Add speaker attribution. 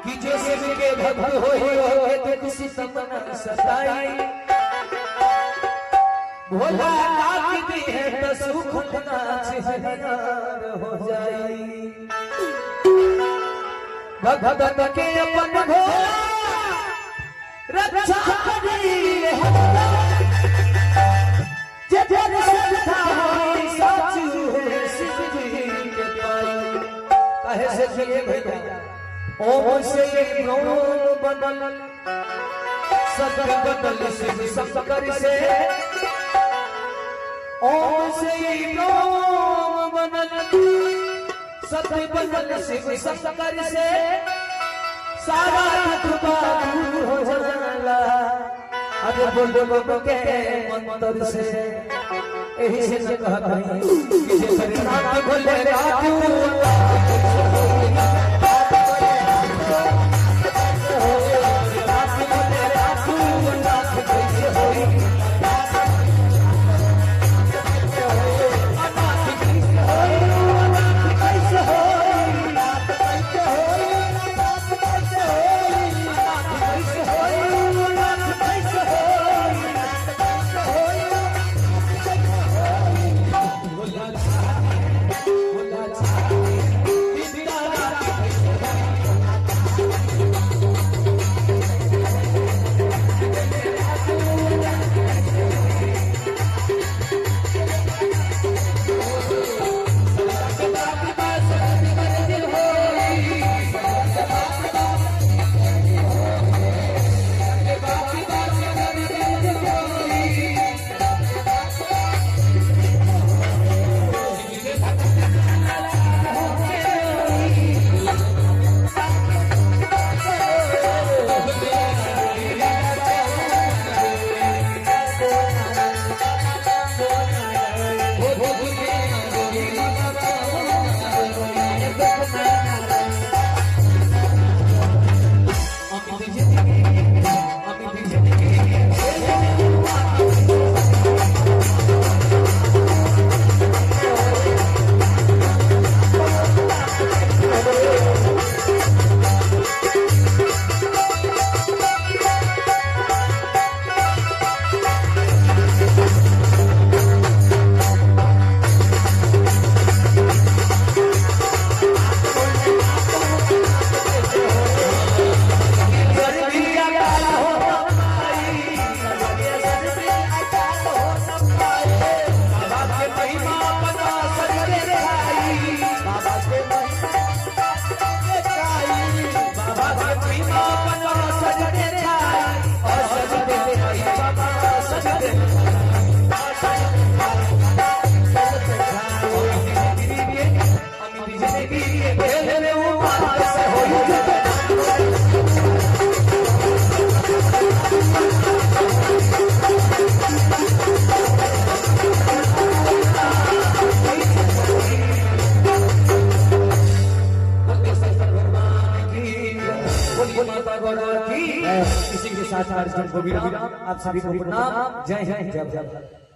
Speaker 1: कि जैसे के भक्त होए तो किसी सपना सताई भोला नाथ दी है तो सुख नाच हरियार हो जाई भक्त के अपन भोला रक्षा करी जजन श्रद्धा होई साचू है शिव जी के पाई कहे से चलिए भैया ओम से ब्रह्म बनल सत्य बनल शिव शंकर से ओम से ब्रह्म बनल सत्य बनल शिव शंकर से सारा दुख दूर हो जाला अरे बोल बोल के मंत्र से यही से कहता है कि जैसे नाथ भोले इसी के साथ आप सभी को प्रणाम। जय जय जय जय।